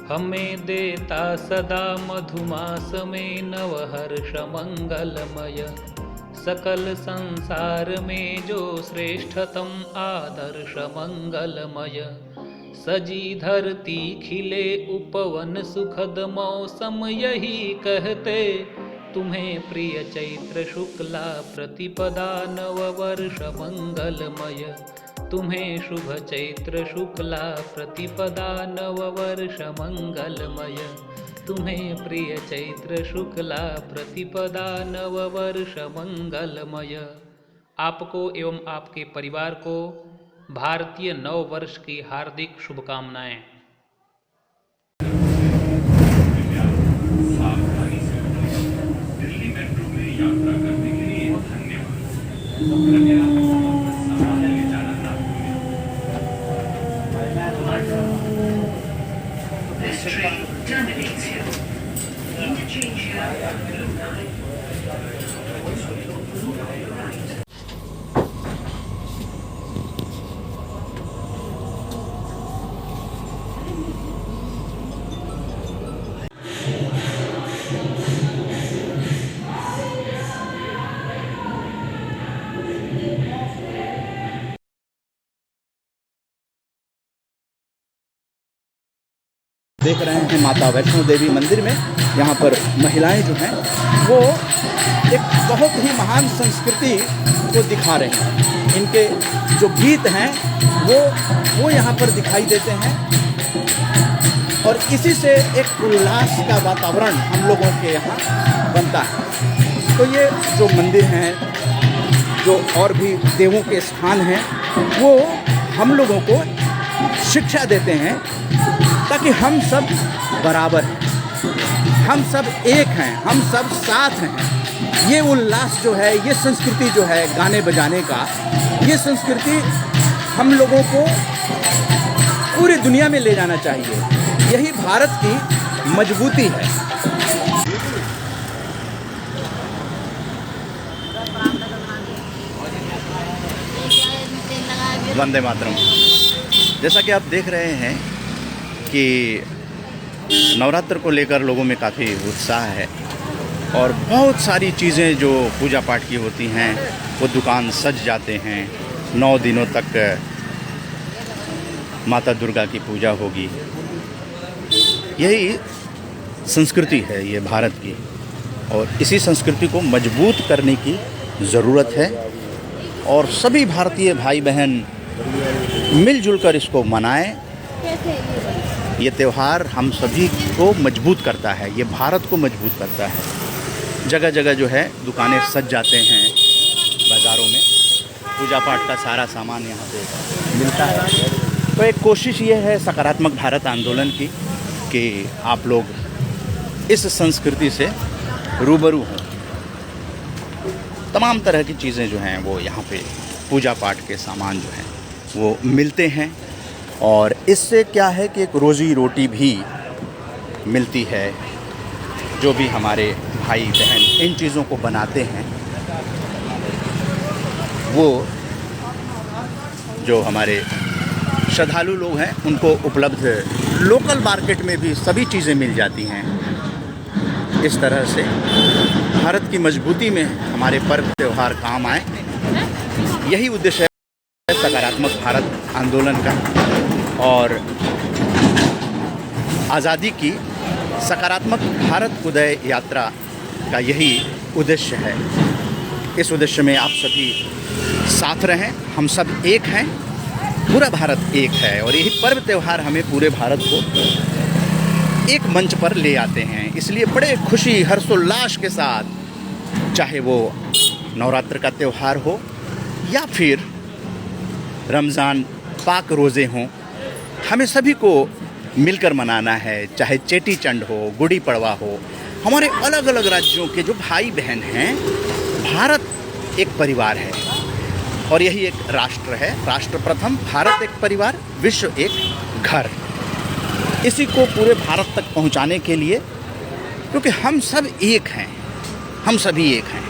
हमें देता सदा मधुमास में नवहर्ष मंगलमय। सकल संसार में जो श्रेष्ठतम आदर्श मंगलमय। सजी धरती खिले उपवन सुखद मौसम यही कहते, तुम्हें प्रिय चैत्र शुक्ला प्रतिपदा नववर्ष मंगलमय। तुम्हें शुभ चैत्र शुक्ला प्रतिपदा नववर्ष मंगलमय। तुम्हें प्रिय चैत्र शुक्ला प्रतिपदा नववर्ष मंगलमय। आपको एवं आपके परिवार को भारतीय नव वर्ष की हार्दिक शुभकामनाएं। दिल्ली मेट्रो में यात्रा करने के लिए धन्यवाद। This train terminates here. Interchange here. देख रहे हैं माता वैष्णो देवी मंदिर में, यहाँ पर महिलाएं जो हैं वो एक बहुत ही महान संस्कृति को दिखा रहे हैं। इनके जो गीत हैं वो यहाँ पर दिखाई देते हैं और इसी से एक उल्लास का वातावरण हम लोगों के यहाँ बनता है। तो ये जो मंदिर हैं, जो और भी देवों के स्थान हैं, वो हम लोगों को शिक्षा देते हैं ताकि हम सब बराबर हैं, हम सब एक हैं, हम सब साथ हैं। ये उल्लास जो है, ये संस्कृति जो है गाने बजाने का, ये संस्कृति हम लोगों को पूरी दुनिया में ले जाना चाहिए। यही भारत की मजबूती है। वंदे मातरम। जैसा कि आप देख रहे हैं कि नवरात्र को लेकर लोगों में काफ़ी उत्साह है और बहुत सारी चीज़ें जो पूजा पाठ की होती हैं वो दुकान सज जाते हैं। 9 दिनों तक माता दुर्गा की पूजा होगी। यही संस्कृति है ये भारत की, और इसी संस्कृति को मजबूत करने की ज़रूरत है और सभी भारतीय भाई बहन मिलजुल कर इसको मनाएं। ये त्यौहार हम सभी को मजबूत करता है, ये भारत को मजबूत करता है। जगह जगह जो है दुकानें सज जाते हैं, बाज़ारों में पूजा पाठ का सारा सामान यहाँ पे मिलता है। तो एक कोशिश ये है सकारात्मक भारत आंदोलन की कि आप लोग इस संस्कृति से रूबरू हों। तमाम तरह की चीज़ें जो हैं वो यहाँ पे पूजा पाठ के सामान जो हैं वो मिलते हैं और इससे क्या है कि एक रोज़ी रोटी भी मिलती है। जो भी हमारे भाई बहन इन चीज़ों को बनाते हैं, वो जो हमारे श्रद्धालु लोग हैं उनको उपलब्ध लोकल मार्केट में भी सभी चीज़ें मिल जाती हैं। इस तरह से भारत की मजबूती में हमारे पर्व त्यौहार काम आए, यही उद्देश्य है सकारात्मक भारत आंदोलन का और आज़ादी की सकारात्मक भारत उदय यात्रा का यही उद्देश्य है। इस उद्देश्य में आप सभी साथ रहें। हम सब एक हैं, पूरा भारत एक है और यही पर्व त्यौहार हमें पूरे भारत को एक मंच पर ले आते हैं। इसलिए बड़े खुशी हर्षोल्लास के साथ, चाहे वो नवरात्र का त्यौहार हो या फिर रमज़ान पाक रोज़े हों, हमें सभी को मिलकर मनाना है। चाहे चेटी चंड हो, गुड़ी पड़वा हो, हमारे अलग अलग राज्यों के जो भाई बहन हैं, भारत एक परिवार है और यही एक राष्ट्र है। राष्ट्र प्रथम, भारत एक परिवार, विश्व एक घर। इसी को पूरे भारत तक पहुंचाने के लिए, क्योंकि हम सब एक हैं, हम सभी एक हैं,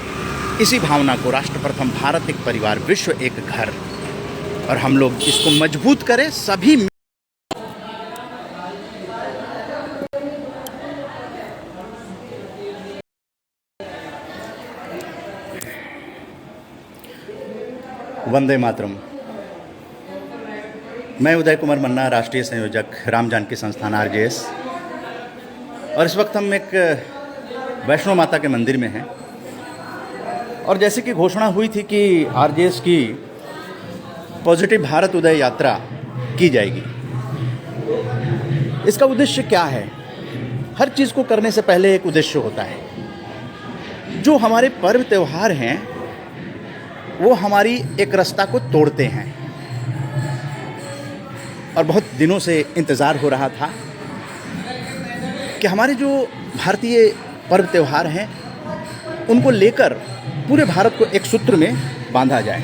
इसी भावना को राष्ट्र प्रथम, भारत एक परिवार, विश्व एक घर, और हम लोग इसको मजबूत करें सभी। वंदे मातरम। मैं उदय कुमार मन्ना, राष्ट्रीय संयोजक, राम जानकी संस्थान RJS। और इस वक्त हम एक वैष्णो माता के मंदिर में हैं और जैसे कि घोषणा हुई थी कि RJS की पॉजिटिव भारत उदय यात्रा की जाएगी। इसका उद्देश्य क्या है? हर चीज़ को करने से पहले एक उद्देश्य होता है। जो हमारे पर्व त्यौहार हैं वो हमारी एक रास्ता को तोड़ते हैं और बहुत दिनों से इंतज़ार हो रहा था कि हमारे जो भारतीय पर्व त्यौहार हैं उनको लेकर पूरे भारत को एक सूत्र में बांधा जाए।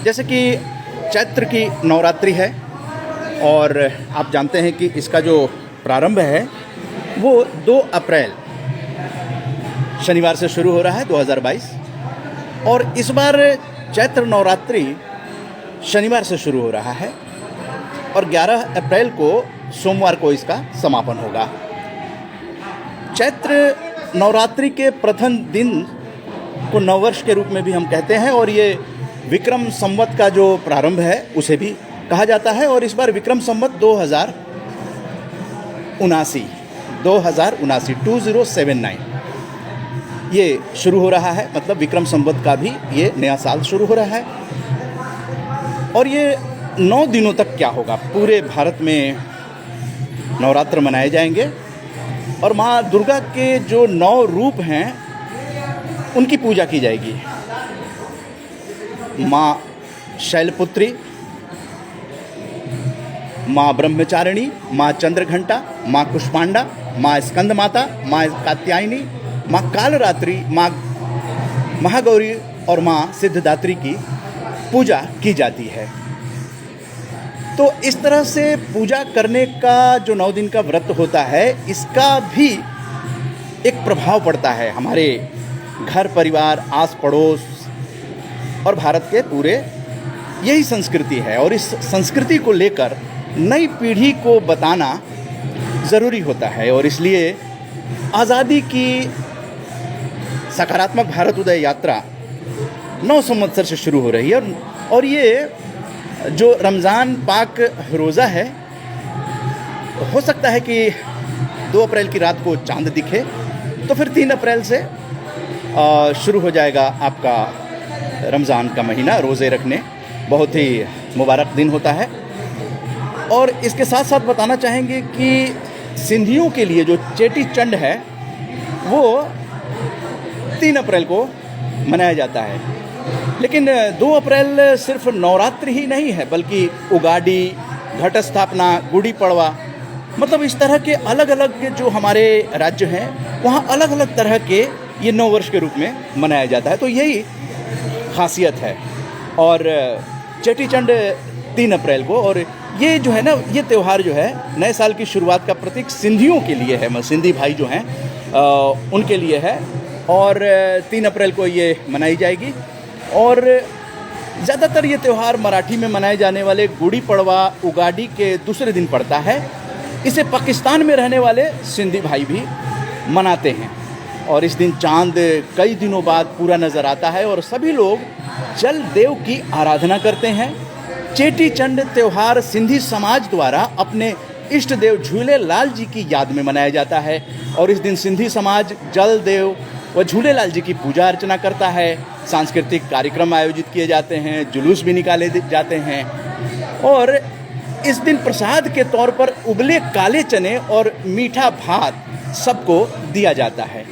जैसे कि चैत्र की नवरात्रि है और आप जानते हैं कि इसका जो प्रारंभ है वो 2 अप्रैल शनिवार से शुरू हो रहा है 2022 और इस बार चैत्र नवरात्रि शनिवार से शुरू हो रहा है और 11 अप्रैल को सोमवार को इसका समापन होगा। चैत्र नवरात्रि के प्रथम दिन को नववर्ष के रूप में भी हम कहते हैं और ये विक्रम संवत का जो प्रारंभ है उसे भी कहा जाता है और इस बार विक्रम संवत 2079 ये शुरू हो रहा है। मतलब विक्रम संवत का भी ये नया साल शुरू हो रहा है और ये 9 दिनों तक क्या होगा, पूरे भारत में नवरात्र मनाए जाएंगे और माँ दुर्गा के जो 9 रूप हैं उनकी पूजा की जाएगी। माँ शैलपुत्री, माँ ब्रह्मचारिणी, माँ चंद्रघंटा, माँ कुष्मांडा, माँ स्कंद माता, माँ कात्यायनी, माँ कालरात्रि, माँ महागौरी और माँ सिद्धदात्री की पूजा की जाती है। तो इस तरह से पूजा करने का जो 9 दिन का व्रत होता है इसका भी एक प्रभाव पड़ता है हमारे घर परिवार, आस पड़ोस और भारत के पूरे। यही संस्कृति है और इस संस्कृति को लेकर नई पीढ़ी को बताना ज़रूरी होता है और इसलिए आज़ादी की सकारात्मक भारत उदय यात्रा 9 संवत्सर से शुरू हो रही है और ये जो रमज़ान पाक रोज़ा है, हो सकता है कि 2 अप्रैल की रात को चांद दिखे तो फिर 3 अप्रैल से शुरू हो जाएगा आपका रमज़ान का महीना। रोज़े रखने बहुत ही मुबारक दिन होता है और इसके साथ साथ बताना चाहेंगे कि सिंधियों के लिए जो चेटी चंड है वो 3 अप्रैल को मनाया जाता है। लेकिन 2 अप्रैल सिर्फ नवरात्रि ही नहीं है बल्कि उगाड़ी, घट स्थापना, गुड़ी पड़वा, मतलब इस तरह के अलग अलग जो हमारे राज्य हैं वहाँ अलग अलग तरह के ये नववर्ष के रूप में मनाया जाता है। तो यही खासियत है और चेटी चंड 3 अप्रैल को और ये जो है ना, ये त्यौहार जो है नए साल की शुरुआत का प्रतीक सिंधियों के लिए है, सिंधी भाई जो हैं उनके लिए है और 3 अप्रैल को ये मनाई जाएगी। और ज़्यादातर ये त्यौहार मराठी में मनाए जाने वाले गुड़ी पड़वा, उगाड़ी के दूसरे दिन पड़ता है। इसे पाकिस्तान में रहने वाले सिंधी भाई भी मनाते हैं और इस दिन चांद कई दिनों बाद पूरा नज़र आता है और सभी लोग जल देव की आराधना करते हैं। चेटी चंड त्यौहार सिंधी समाज द्वारा अपने इष्ट देव झूले लाल जी की याद में मनाया जाता है और इस दिन सिंधी समाज जल देव व झूले लाल जी की पूजा अर्चना करता है। सांस्कृतिक कार्यक्रम आयोजित किए जाते हैं, जुलूस भी निकाले जाते हैं और इस दिन प्रसाद के तौर पर उबले काले चने और मीठा भात सबको दिया जाता है।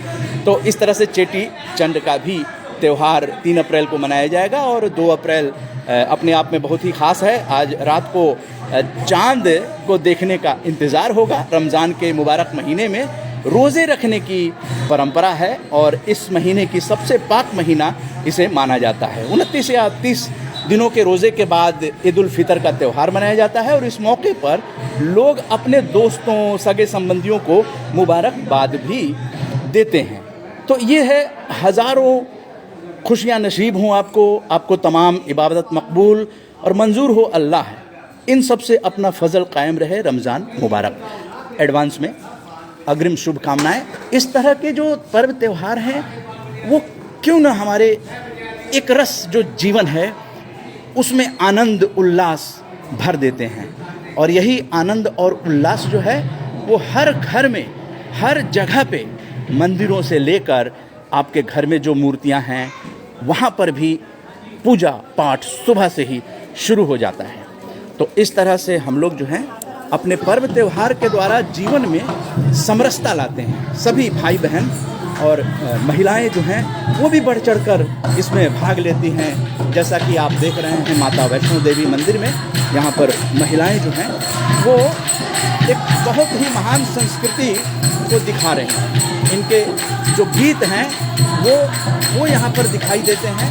तो इस तरह से चेटी चंड का भी त्यौहार 3 अप्रैल को मनाया जाएगा और 2 अप्रैल अपने आप में बहुत ही ख़ास है। आज रात को चांद को देखने का इंतज़ार होगा। रमज़ान के मुबारक महीने में रोज़े रखने की परंपरा है और इस महीने की सबसे पाक महीना इसे माना जाता है। 29 या 30 दिनों के रोज़े के बाद ईद उल फितर का त्यौहार मनाया जाता है और इस मौके पर लोग अपने दोस्तों, सगे संबंधियों को मुबारकबाद भी देते हैं। तो ये है, हज़ारों खुशियाँ नसीब हों आपको तमाम इबादत मकबूल और मंजूर हो अल्लाह। इन सब से अपना फ़ज़ल कायम रहे। रमज़ान मुबारक। एडवांस में अग्रिम शुभकामनाएं। इस तरह के जो पर्व त्यौहार हैं वो क्यों ना हमारे एक रस जो जीवन है उसमें आनंद उल्लास भर देते हैं। और यही आनंद और उल्लास जो है वो हर घर में, हर जगह पे, मंदिरों से लेकर आपके घर में जो मूर्तियां हैं वहाँ पर भी पूजा पाठ सुबह से ही शुरू हो जाता है। तो इस तरह से हम लोग जो हैं अपने पर्व त्यौहार के द्वारा जीवन में समरसता लाते हैं। सभी भाई बहन और महिलाएं जो हैं वो भी बढ़ चढ़कर इसमें भाग लेती हैं। जैसा कि आप देख रहे हैं माता वैष्णो देवी मंदिर में, यहाँ पर महिलाएं जो हैं वो एक बहुत ही महान संस्कृति को दिखा रहे हैं। इनके जो गीत हैं वो यहाँ पर दिखाई देते हैं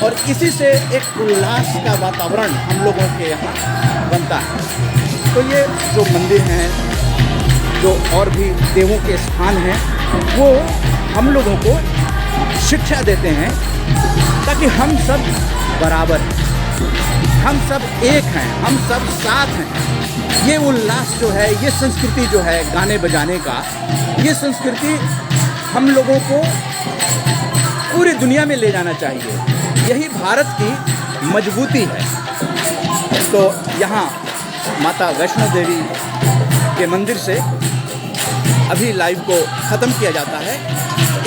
और इसी से एक उल्लास का वातावरण हम लोगों के यहाँ बनता है। तो ये जो मंदिर हैं, जो और भी देवों के स्थान हैं, वो हम लोगों को शिक्षा देते हैं ताकि हम सब बराबर हैं, हम सब एक हैं, हम सब साथ हैं। ये उल्लास जो है, ये संस्कृति जो है गाने बजाने का, ये संस्कृति हम लोगों को पूरी दुनिया में ले जाना चाहिए। यही भारत की मजबूती है। तो यहाँ माता वैष्णो देवी के मंदिर से अभी लाइव को ख़त्म किया जाता है।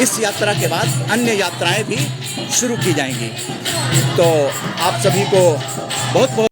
इस यात्रा के बाद अन्य यात्राएं भी शुरू की जाएंगी। तो आप सभी को बहुत बहुत